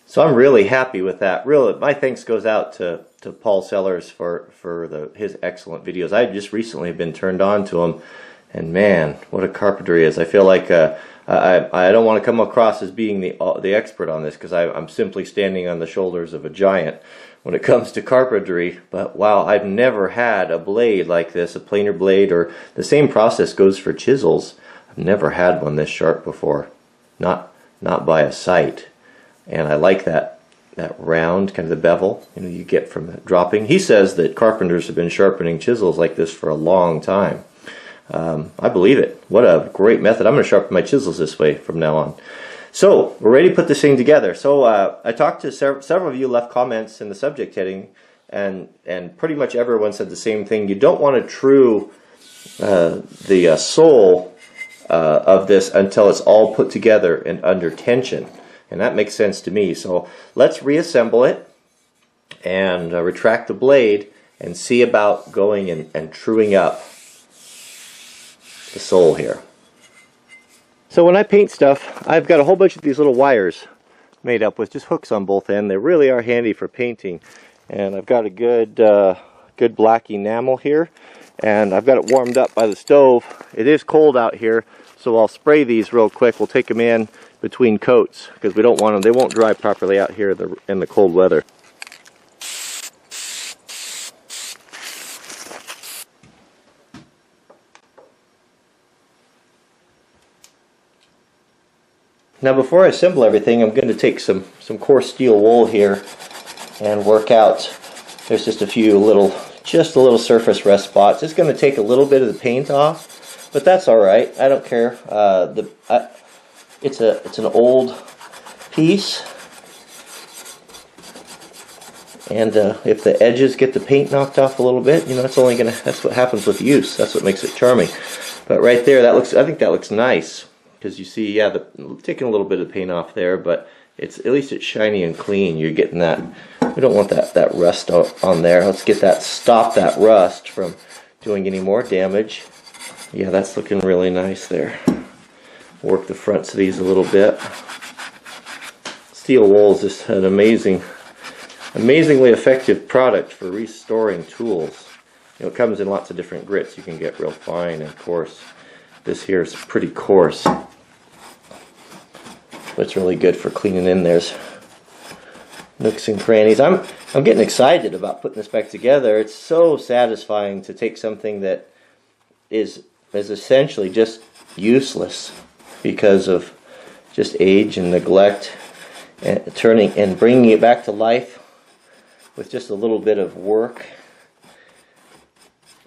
So I'm really happy with that. Really, my thanks goes out to Paul Sellers for his excellent videos. I just recently been turned on to him, and man, what a carpenter he is. I feel like I don't want to come across as being the expert on this, because I'm simply standing on the shoulders of a giant when it comes to carpentry. But wow, I've never had a blade like this, a planer blade, or the same process goes for chisels. I've never had one this sharp before, not by a sight. And I like that round, kind of the bevel, you get from that dropping. He says that carpenters have been sharpening chisels like this for a long time. I believe it. What a great method. I'm going to sharpen my chisels this way from now on. So we're ready to put this thing together. So I talked to several of you, left comments in the subject heading, and pretty much everyone said the same thing. You don't want to true the sole of this until it's all put together and under tension. And that makes sense to me. So let's reassemble it and retract the blade and see about going and truing up the sole here. So when I paint stuff, I've got a whole bunch of these little wires made up with just hooks on both ends. They really are handy for painting. And I've got a good black enamel here, and I've got it warmed up by the stove. It is cold out here, so I'll spray these real quick. We'll take them in between coats because we don't want them. They won't dry properly out here in the cold weather. Now before I assemble everything, I'm going to take some coarse steel wool here and work out. There's just a little surface rust spots. It's going to take a little bit of the paint off, but that's all right. I don't care. It's an old piece, and if the edges get the paint knocked off a little bit, that's what happens with use. That's what makes it charming. But right there, I think that looks nice, because you see, yeah, taking a little bit of paint off there, but at least it's shiny and clean. You're getting that. We don't want that rust on there. Let's stop that rust from doing any more damage. Yeah, that's looking really nice there. Work the fronts of these a little bit. Steel wool is just an amazingly effective product for restoring tools. It comes in lots of different grits. You can get real fine and coarse. This here is pretty coarse, but it's really good for cleaning in there's nooks and crannies. I'm getting excited about putting this back together. It's so satisfying to take something that is essentially just useless because of just age and neglect, and bringing it back to life with just a little bit of work.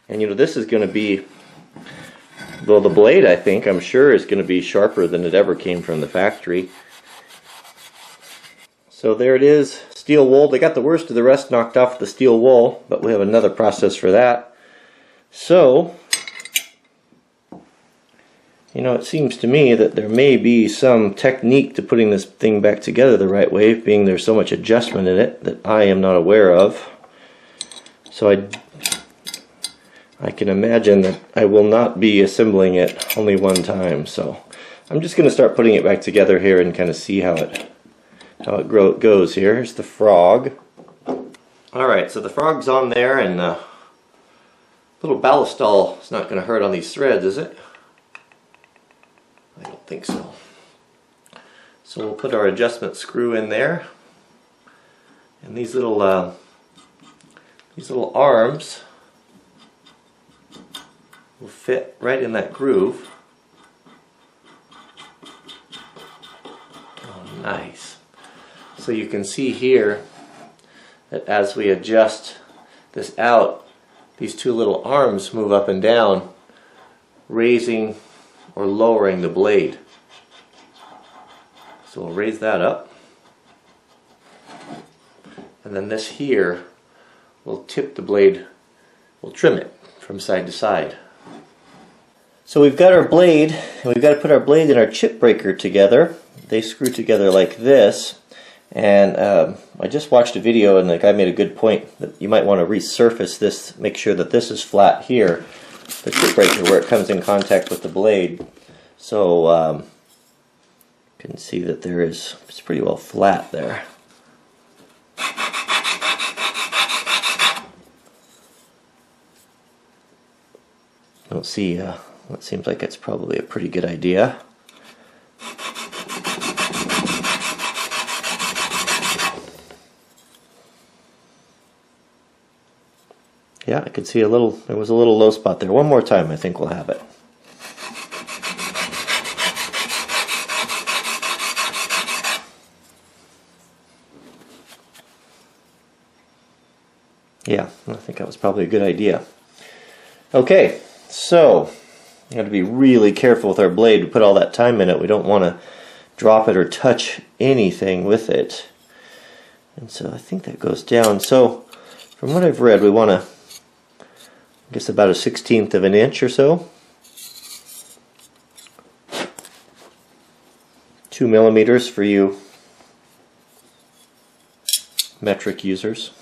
And this is going to be, well, the blade, I'm sure is going to be sharper than it ever came from the factory. So there it is, steel wool. They got the worst of the rust knocked off the steel wool, but we have another process for that. So it seems to me that there may be some technique to putting this thing back together the right way, being there's so much adjustment in it that I am not aware of. So I can imagine that I will not be assembling it only one time. So I'm just going to start putting it back together here and kind of see how it goes here. Here's the frog. Alright, so the frog's on there, and little ballistol is not going to hurt on these threads, is it? I don't think so. So we'll put our adjustment screw in there, and these little arms will fit right in that groove. Oh, nice. So you can see here that as we adjust this out, these two little arms move up and down, raising or lowering the blade. So we'll raise that up, and then this here will tip the blade, we'll trim it from side to side. So we've got our blade, and we've got to put our blade and our chip breaker together. They screw together like this, and I just watched a video, and the guy made a good point that you might want to resurface this, make sure that this is flat here, the chip breaker, where it comes in contact with the blade. So you can see that it's pretty well flat there. don't see, it seems like it's probably a pretty good idea. Yeah, I could see there was a little low spot there. One more time, I think we'll have it. Yeah, I think that was probably a good idea. Okay, so we got to be really careful with our blade. We put all that time in it. We don't want to drop it or touch anything with it. And so I think that goes down. So from what I've read, we want to, I guess, about a 1/16 of an inch or so. 2 millimeters for you metric users.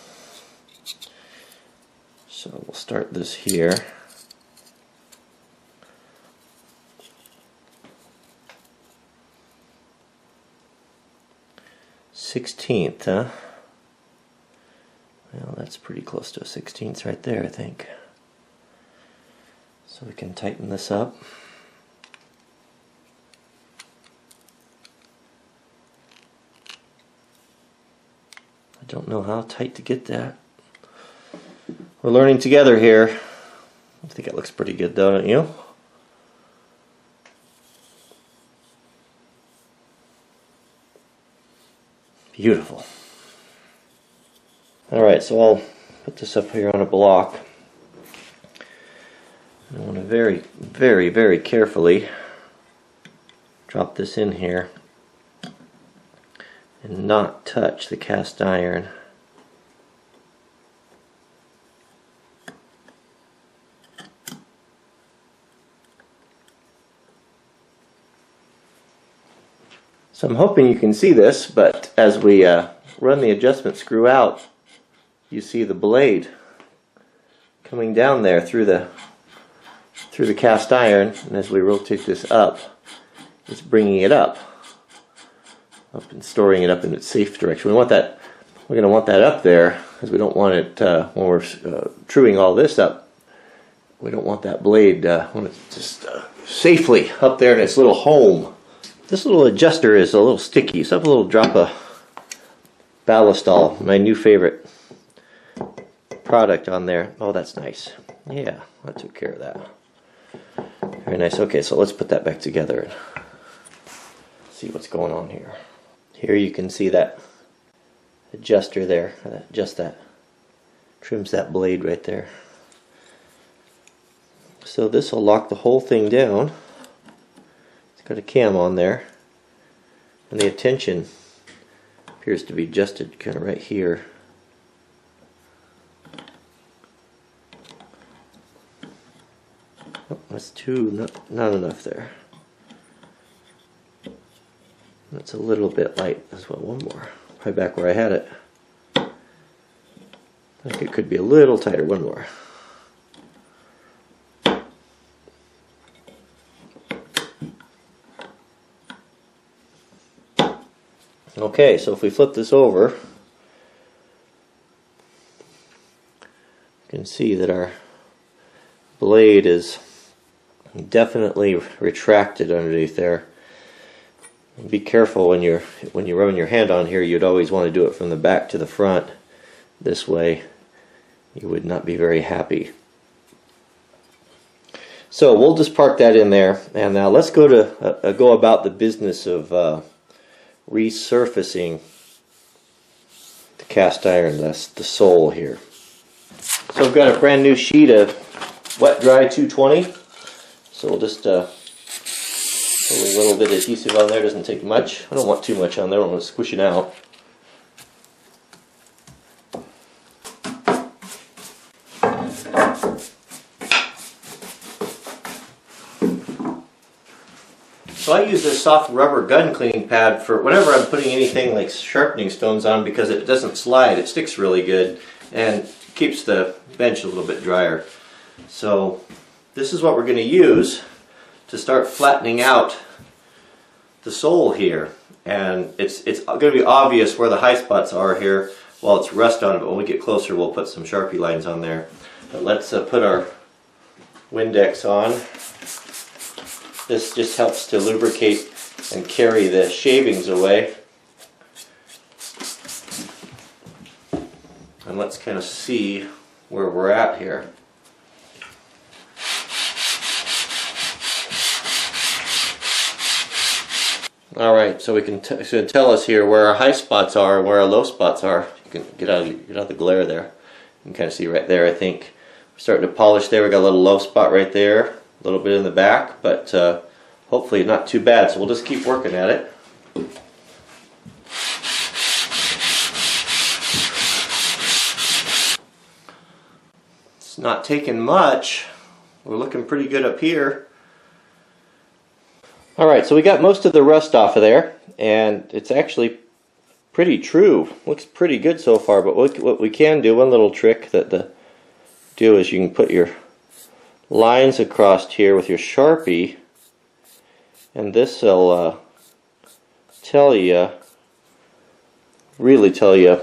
So we'll start this here. Sixteenth, huh? Well, that's pretty close to a 1/16 right there, I think. So we can tighten this up. I don't know how tight to get that. We're learning together here. I think it looks pretty good though, don't you? Beautiful. Alright, so I'll put this up here on a block. I want to very, very, very carefully drop this in here and not touch the cast iron. So I'm hoping you can see this, but as we run the adjustment screw out, you see the blade coming down there through the cast iron, and as we rotate this up, it's bringing it up and storing it up in its safe direction. We're going to want that up there, because we don't want it when we're truing all this up. We don't want that blade when it's just safely up there in its little home. This little adjuster is a little sticky, so I have a little drop of Ballistol, my new favorite product, on there. Oh, that's nice. Yeah, that took care of that. Very nice. Okay, so let's put that back together and see what's going on here. Here you can see that adjuster there, that trims that blade right there. So this will lock the whole thing down. Got a cam on there, and the attention appears to be adjusted kind of right here. Oh, that's not enough there. That's a little bit light. That's one more. Right back where I had it. I think it could be a little tighter. One more. Okay, so if we flip this over, you can see that our blade is definitely retracted underneath there. And be careful when you run your hand on here. You'd always want to do it from the back to the front. This way, you would not be very happy. So we'll just park that in there, and now let's go about the business of resurfacing the cast iron. That's the sole here. So I've got a brand new sheet of wet dry 220. So we'll just put a little bit of adhesive on there. Doesn't take much. I don't want too much on there. I don't want to squish it out. So I use this soft rubber gun cleaning pad for whenever I'm putting anything like sharpening stones on, because it doesn't slide. It sticks really good and keeps the bench a little bit drier. So this is what we're going to use to start flattening out the sole here. And it's going to be obvious where the high spots are here while it's rust on it, but when we get closer we'll put some Sharpie lines on there. But let's put our Windex on. This just helps to lubricate and carry the shavings away. And let's kind of see where we're at here. Alright, so we can tell us here where our high spots are and where our low spots are. You can get out of the glare there. You can kind of see right there, I think. We're starting to polish there. We got a little low spot right there, a little bit in the back, but hopefully not too bad. So we'll just keep working at it. It's not taking much. We're looking pretty good up here. Alright, so we got most of the rust off of there, and it's actually pretty true. Looks pretty good so far, but what we can do, one little trick that do is you can put your lines across here with your Sharpie, and this will really tell you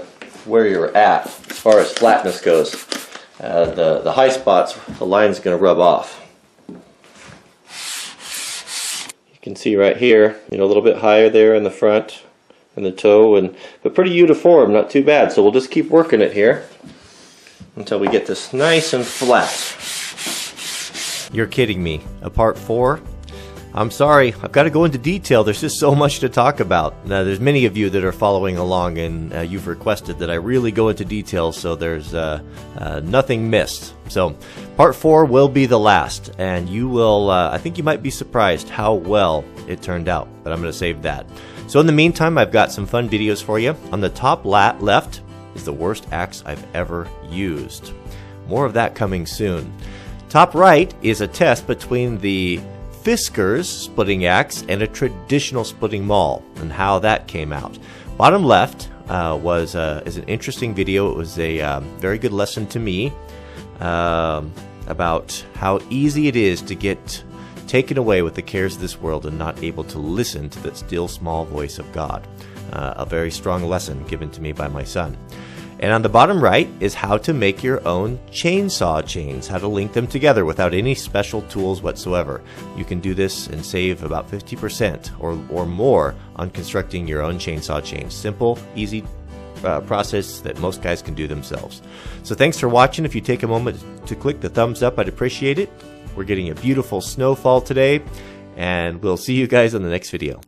where you're at as far as flatness goes. The high spots, the line's going to rub off. You can see right here, a little bit higher there in the front and the toe, but pretty uniform, not too bad. So we'll just keep working it here until we get this nice and flat. You're kidding me. A part 4? I'm sorry, I've got to go into detail. There's just so much to talk about. Now, there's many of you that are following along, and you've requested that I really go into detail, so there's nothing missed. So, part 4 will be the last, and you will, I think you might be surprised how well it turned out, but I'm going to save that. So in the meantime, I've got some fun videos for you. On the top left is the worst axe I've ever used. More of that coming soon. Top right is a test between the Fisker's splitting axe and a traditional splitting maul, and how that came out. Bottom left is an interesting video. It was a very good lesson to me about how easy it is to get taken away with the cares of this world and not able to listen to that still small voice of God. A very strong lesson given to me by my son. And on the bottom right is how to make your own chainsaw chains, how to link them together without any special tools whatsoever. You can do this and save about 50% or more on constructing your own chainsaw chains. Simple, easy process that most guys can do themselves. So thanks for watching. If you take a moment to click the thumbs up, I'd appreciate it. We're getting a beautiful snowfall today, and we'll see you guys on the next video.